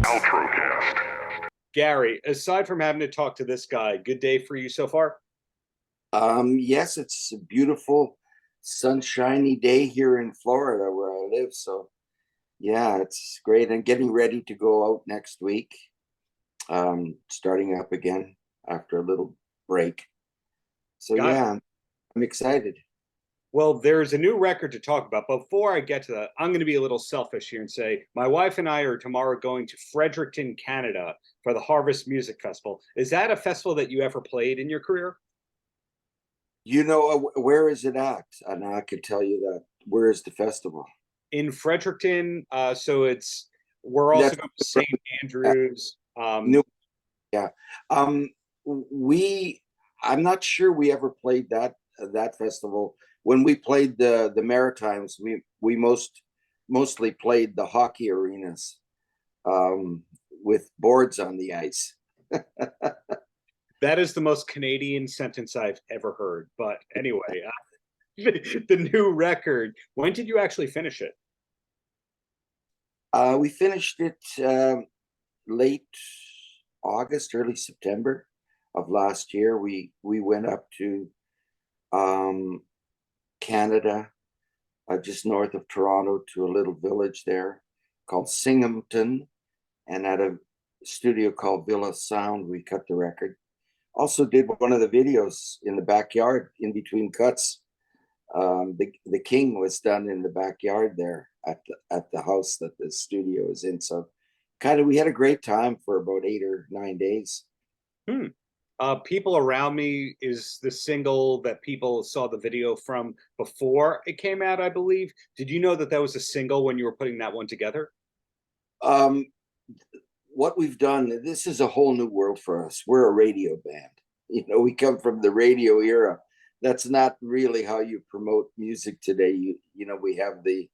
Paltrocast. Garry, aside from having to talk to this guy, good day for you so far? Yes, it's a beautiful, sunshiny day here in Florida where I live. So, yeah, it's great. I'm getting ready to go out next week, starting up again after a little break. So, Got it. yeah, I'm excited. Well, there's a new record to talk about. Before I get to that, I'm going to be a little selfish here and say my wife and I are tomorrow going to Fredericton, Canada for the Harvest Music Festival. Is that a festival that you ever played in your career? Where is it at? And I could tell you that. Where is the festival? In Fredericton, so we're also That's going to St. uh, Andrews. New. Yeah. Um, we. I'm not sure we ever played that festival. When we played the Maritimes, we mostly played the hockey arenas with boards on the ice. That is the most Canadian sentence I've ever heard. But anyway, the new record. When did you actually finish it? We finished it late August, early September of last year. We went up to um, Canada, just north of Toronto, to a little village there called Singhamton, and at a studio called Villa Sound, we cut the record. Also, did one of the videos in the backyard in between cuts. The King was done in the backyard there at the house that the studio is in. So, kind of, we had a great time for about 8 or 9 days. Hmm. People Around Me is the single that people saw the video from before it came out, I believe. Did you know that that was a single when you were putting that one together? Um, what we've done, this is a whole new world for us. We're a radio band. We come from the radio era. That's not really how you promote music today. We have the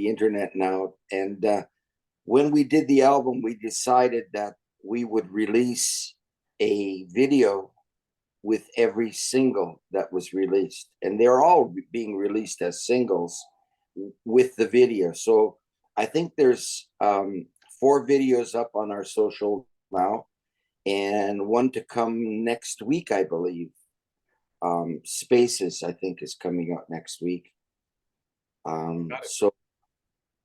internet now. And when we did the album, we decided that we would release a video with every single that was released, and they're all being released as singles with the video. So I think there's 4 videos up on our social now, and one to come next week, I believe. Spaces, I think, is coming out next week. Um, Got it. so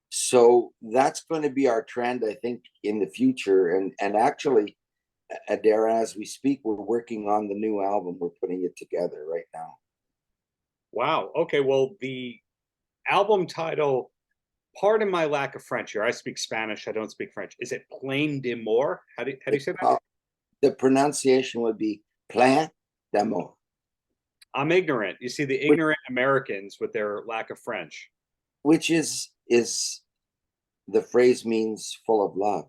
so that's going to be our trend, I think, in the future. And actually, Darren, as we speak, we're working on the new album. We're putting it together right now. Wow. Okay. Well, the album title, pardon my lack of French here. I speak Spanish. I don't speak French. Is it Plain d'Amour? How do you say that? The pronunciation would be Plein d'amour, I'm ignorant. You see, the which, ignorant Americans with their lack of French. which is the phrase means full of love,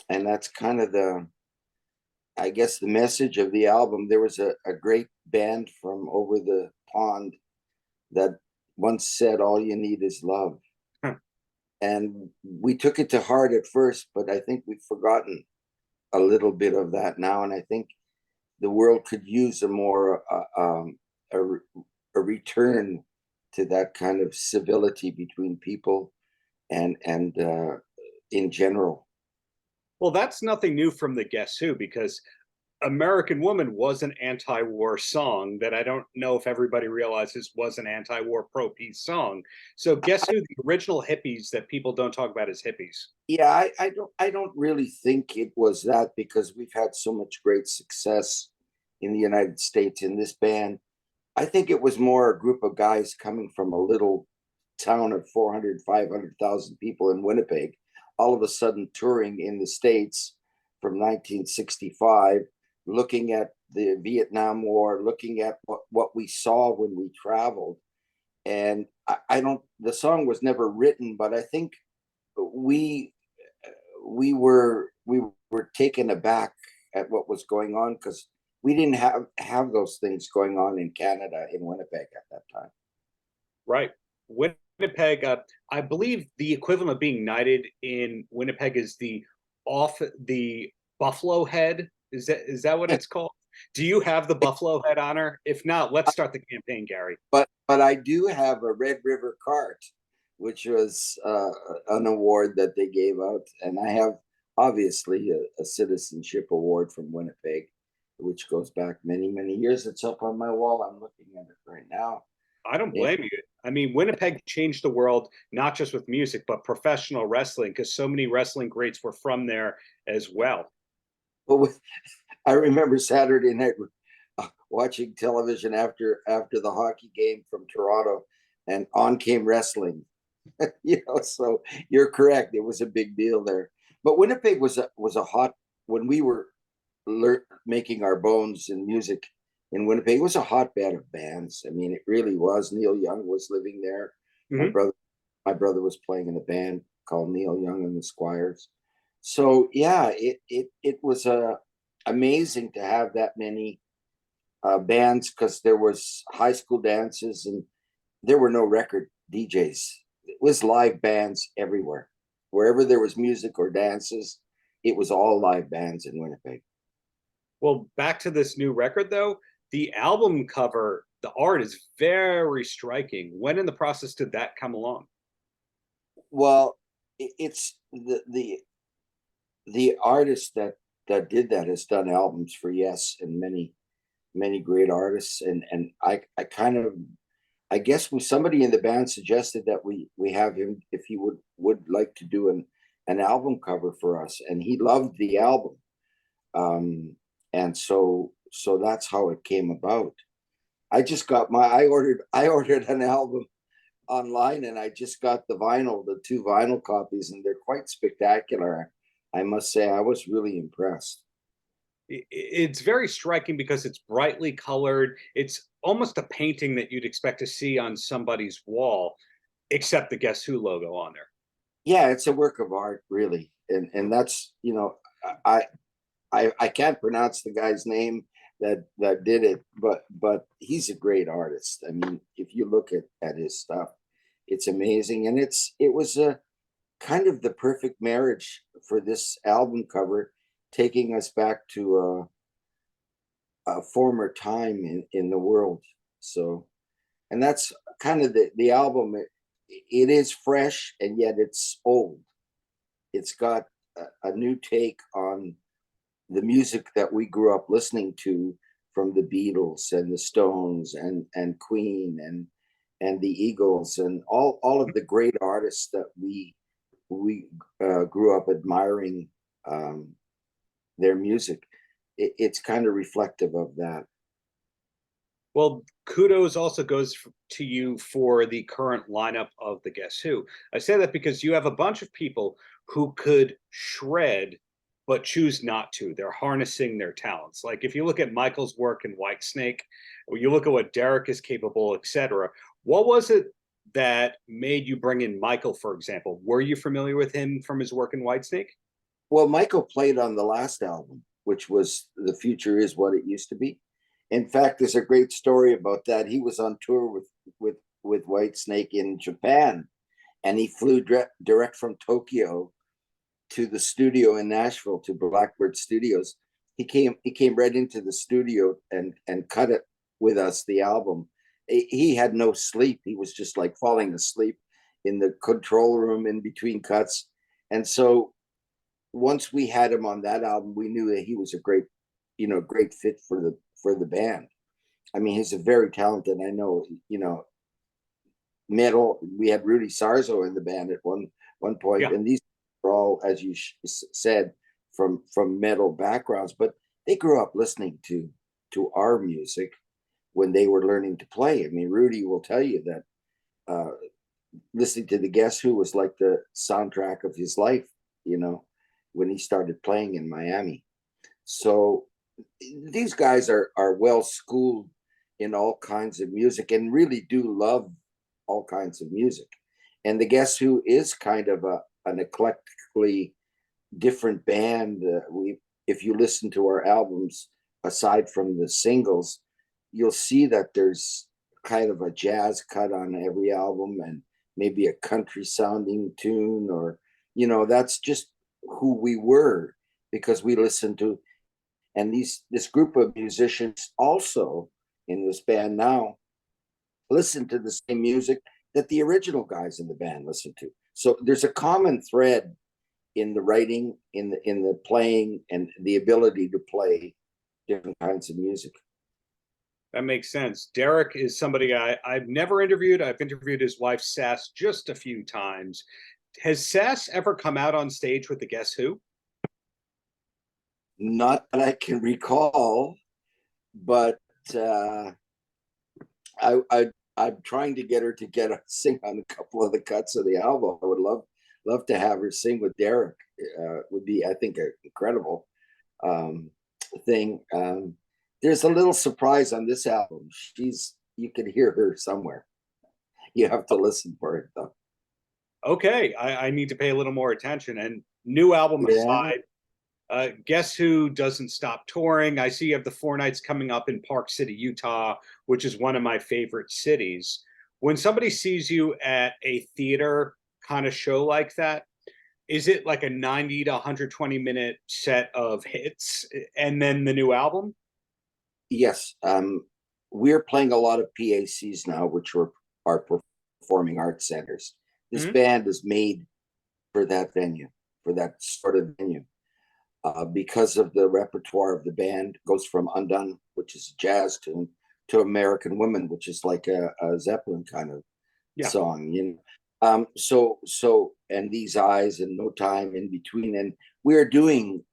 and that's kind of I guess, the message of the album. There was a great band from over the pond that once said, "All you need is love." Huh. And we took it to heart at first, but I think we've forgotten a little bit of that now. And I think the world could use a more a return to that kind of civility between people and in general. Well, that's nothing new from the Guess Who because American Woman was an anti-war song that I don't know if everybody realizes was an anti-war pro-peace song. So Guess Who, the original hippies that people don't talk about as hippies. Yeah, I don't really think it was that, because we've had so much great success in the United States in this band. I think it was more a group of guys coming from a little town of 400, 500,000 people in Winnipeg, all of a sudden touring in the States from 1965, looking at the Vietnam War, looking at what we saw when we traveled. And I don't, the song was never written, but I think we we were taken aback at what was going on, because we didn't have those things going on in Canada, in Winnipeg at that time. Right. Winnipeg, I believe the equivalent of being knighted in Winnipeg is the buffalo head. Is that what it's called? Do you have the buffalo head honor? If not, let's start the campaign, Garry. But I do have a Red River cart, which was an award that they gave out, and I have obviously a citizenship award from Winnipeg, which goes back many, many years. It's up on my wall. I'm looking at it right now. I don't And, blame you. I mean, Winnipeg changed the world, not just with music, but professional wrestling, because so many wrestling greats were from there as well. well, I remember Saturday night watching television after the hockey game from Toronto, and on came wrestling. So you're correct. It was a big deal there. But Winnipeg was a hot when we were making our bones in music in Winnipeg. It was a hotbed of bands. I mean, it really was. Neil Young was living there. Mhm. My brother was playing in a band called Neil Young and the Squires. So yeah, it was amazing to have that many bands, because there was high school dances and there were no record DJs. It was live bands everywhere. Wherever there was music or dances, it was all live bands in Winnipeg. Well, back to this new record, though, the album cover, the art is very striking. When in the process did that come along? Well, it's the artist that did that has done albums for Yes and many great artists, and I kind of, I guess somebody in the band suggested that we have him, if he would like to do an album cover for us, and he loved the album, and so that's how it came about. I ordered an album online, and I just got the two vinyl copies, and they're quite spectacular. I must say, I was really impressed. It's very striking because it's brightly colored. It's almost a painting that you'd expect to see on somebody's wall, except the Guess Who logo on there. Yeah, it's a work of art, really, and that's, I I can't pronounce the guy's name that did it, but he's a great artist. I mean, if you look at his stuff, it's amazing, and it was a kind of the perfect marriage for this album cover, taking us back to a former time in the world. So, and that's kind of the album. It is fresh and yet it's old. It's got a new take on the music that we grew up listening to, from the Beatles and the Stones and Queen and the Eagles and all of the great artists that we grew up admiring, their music. It's kind of reflective of that. Well, kudos also goes to you for the current lineup of the Guess Who. I say that because you have a bunch of people who could shred but choose not to. They're harnessing their talents. Like if you look at Michael's work in Whitesnake, or you look at what Derek is capable, etc. What was it that made you bring in Michael, for example? Were you familiar with him from his work in Whitesnake? Well, Michael played on the last album, which was "The Future Is What It Used to Be." In fact, there's a great story about that. He was on tour with Whitesnake in Japan, and he flew direct from Tokyo to the studio in Nashville, to Blackbird Studios. He came right into the studio and cut it with us, the album. He had no sleep. He was just like falling asleep in the control room in between cuts. And so once we had him on that album, we knew that he was a great fit for the band. I mean, he's a very talented. I know, metal. We had Rudy Sarzo in the band at one point, Yeah. and these are all, as you said, from metal backgrounds, but they grew up listening to our music when they were learning to play. I mean, Rudy will tell you that listening to the Guess Who was like the soundtrack of his life, when he started playing in Miami. So these guys are well schooled in all kinds of music and really do love all kinds of music. And the Guess Who is kind of an eclectically different band. If you listen to our albums, aside from the singles, you'll see that there's kind of a jazz cut on every album, and maybe a country sounding tune, or that's just who we were, because we listened to, and this group of musicians also in this band now listen to the same music that the original guys in the band listened to. So there's a common thread in the writing, in the playing, and the ability to play different kinds of music. That makes sense. Derek is somebody I've never interviewed. I've interviewed his wife, Sass, just a few times. Has Sass ever come out on stage with the Guess Who? Not that I can recall, but I'm trying to get her to sing on a couple of the cuts of the album. I would love to have her sing with Derek. Would be, I think, an incredible thing. There's a little surprise on this album. You can hear her somewhere. You have to listen for it though. Okay, I need to pay a little more attention. And new album aside, Guess Who doesn't stop touring. I see you have the 4 nights coming up in Park City, Utah, which is one of my favorite cities. When somebody sees you at a theater kind of show like that, is it like a 90 to 120-minute set of hits and then the new album? Yes. We're playing a lot of PACs now, which are performing arts centers. This band is made for that venue, for that sort of venue. Because of the repertoire of the band, goes from Undone, which is a jazz tune, to American Women, which is like a Zeppelin kind of song, you know. So and These Eyes and No Time in Between, and we're doing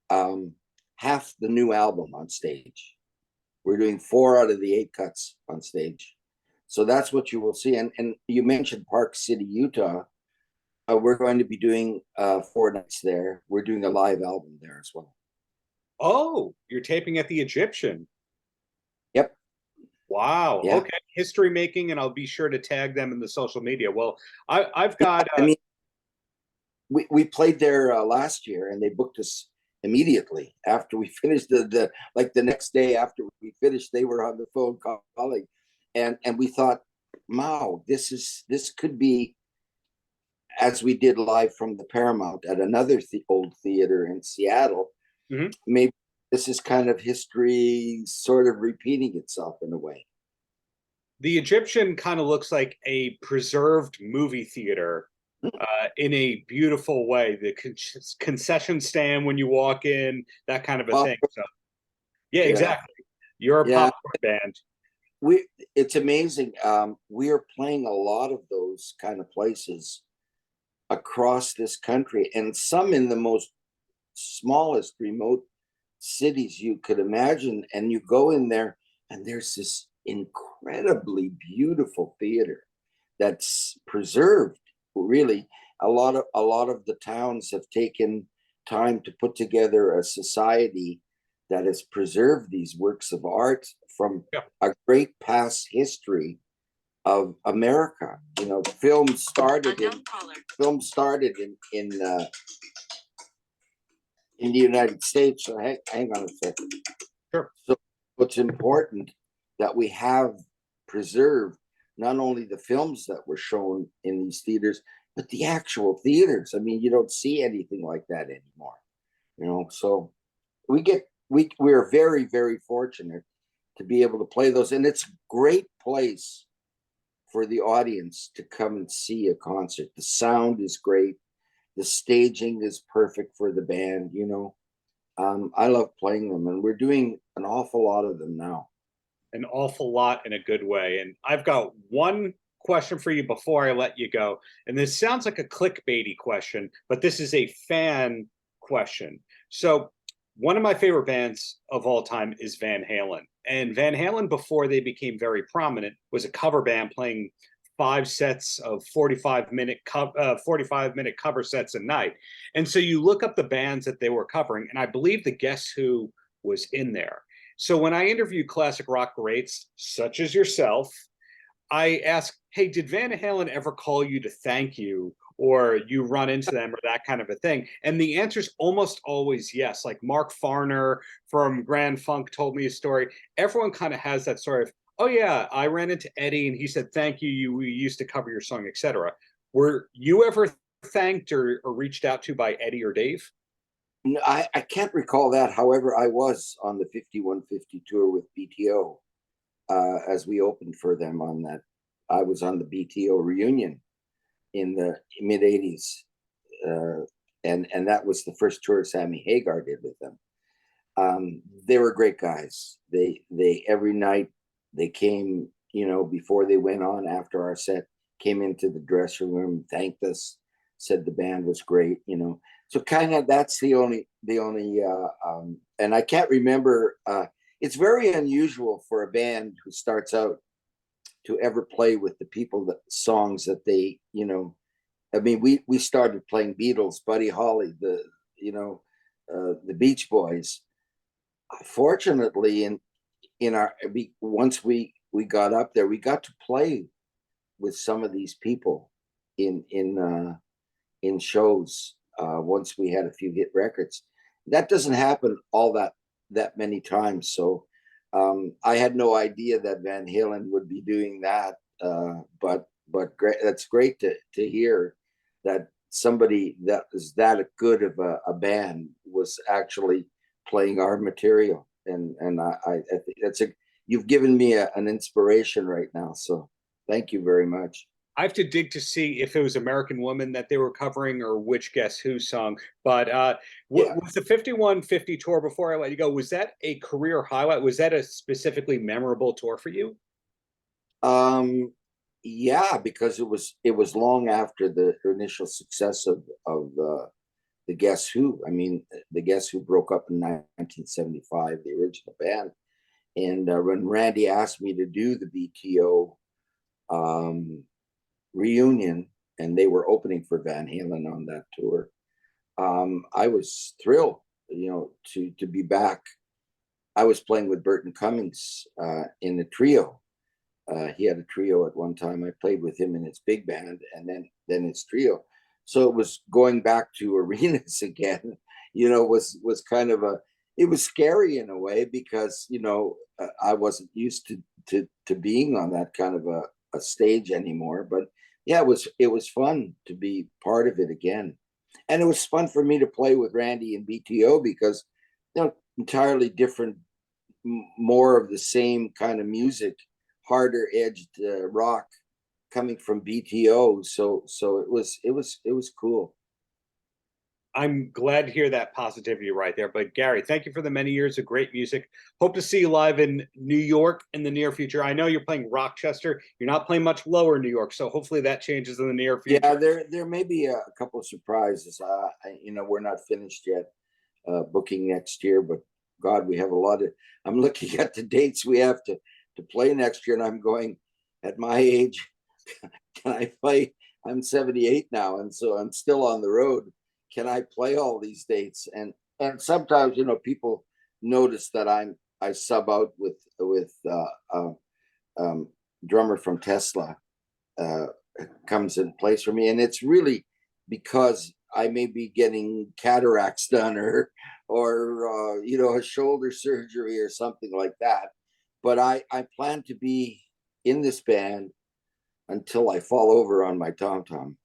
half the new album on stage. We're doing 4 out of the 8 cuts on stage, so that's what you will see. And you mentioned Park City, Utah. We're going to be doing 4 nights there. We're doing a live album there as well. Oh, you're taping at the Egyptian. Yep. Wow. Yeah. Okay. History making, and I'll be sure to tag them in the social media. Well, I've got. I mean, we played there last year, and they booked us immediately after we finished the next day after we finished. They were on the phone calling, and we thought, wow, this could be, as we did live from the Paramount at another old theater in Seattle. Maybe this is kind of history sort of repeating itself in a way. The Egyptian kind of looks like a preserved movie theater in a beautiful way. The concession stand when you walk in, that kind of a thing. So, yeah, exactly. You're a popcorn band. It's amazing. We are playing a lot of those kind of places across this country, and some in the most smallest remote cities you could imagine. And you go in there, and there's this incredibly beautiful theater that's preserved. Really, a lot of the towns have taken time to put together a society that has preserved these works of art from a great past history of America. You know, film started in the United States. So hang on a second. Sure. So it's important that we have preserved not only the films that were shown in these theaters, but the actual theaters. I mean, you don't see anything like that anymore. You know, so we're very, very fortunate to be able to play those, and it's a great place for the audience to come and see a concert. The sound is great. The staging is perfect for the band, you know. I love playing them, and we're doing an awful lot of them now. An awful lot in a good way. And I've got one question for you before I let you go. And this sounds like a clickbaity question, but this is a fan question. So one of my favorite bands of all time is Van Halen. And Van Halen, before they became very prominent, was a cover band playing 5 sets of 45-minute cover sets a night. And so you look up the bands that they were covering, and I believe the Guess Who was in there. So when I interview classic rock greats, such as yourself, I ask, hey, did Van Halen ever call you to thank you, or you run into them, or that kind of a thing? And the answer is almost always yes. Like Mark Farner from Grand Funk told me a story. Everyone kind of has that sort of, oh yeah, I ran into Eddie and he said, thank you, we used to cover your song, etc. Were you ever thanked or reached out to by Eddie or Dave? No, I can't recall that. However, I was on the 5150 tour with BTO as we opened for them on that. I was on the BTO Reunion in the mid 80s. and that was the first tour Sammy Hagar did with them. They were great guys. They every night they came, you know, before they went on after our set, came into the dressing room, thanked us, said the band was great, you know. So kind of that's the only and I can't remember. It's very unusual for a band who starts out to ever play with the people that songs that they, you know. I mean, we started playing Beatles, Buddy Holly, the the Beach Boys. Fortunately, in our once we got up there, we got to play with some of these people in shows. Once we had a few hit records, that doesn't happen all that many times. So I had no idea that Van Halen would be doing that. But great, that's great to hear that somebody that is that good of a band was actually playing our material. And I think that's you've given me an inspiration right now. So thank you very much. I have to dig to see if it was American Woman that they were covering or which Guess Who song. But Yeah. was the 5150 tour, before I let you go, was that a career highlight? Was that a specifically memorable tour for you? Yeah, because it was long after the initial success of the Guess Who. I mean, the Guess Who broke up in 1975, the original band. And when Randy asked me to do the BTO Reunion, and they were opening for Van Halen on that tour, I was thrilled, you know, to be back. I was playing with Burton Cummings in the trio. He had a trio at one time. I played with him in his big band, and then his trio. So it was going back to arenas again. You know, was kind of it was scary in a way because, you know, I wasn't used to being on that kind of a stage anymore. But yeah, it was fun to be part of it again, and it was fun for me to play with Randy and BTO because, you know, entirely different, more of the same kind of music, harder edged rock coming from BTO. So it was cool. I'm glad to hear that positivity right there. But Garry, thank you for the many years of great music. Hope to see you live in New York in the near future. I know you're playing Rochester. You're not playing much lower New York, so hopefully that changes in the near future. Yeah, there may be a couple of surprises. You know, we're not finished yet booking next year, but God, we have a lot of. I'm looking at the dates we have to play next year, and I'm going, at my age, can I play? I'm 78 now, and so I'm still on the road. Can I play all these dates? And sometimes, you know, people notice that I sub out with drummer from Tesla comes and plays for me, and it's really because I may be getting cataracts done or you know, a shoulder surgery or something like that. But I plan to be in this band until I fall over on my tom-tom.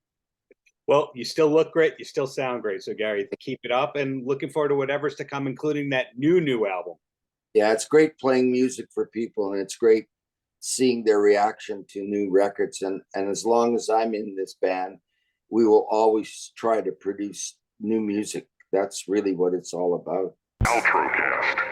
Well, you still look great. You still sound great. So, Garry, keep it up, and looking forward to whatever's to come, including that new album. Yeah, it's great playing music for people, and it's great seeing their reaction to new records. And as long as I'm in this band, we will always try to produce new music. That's really what it's all about. Paltrocast.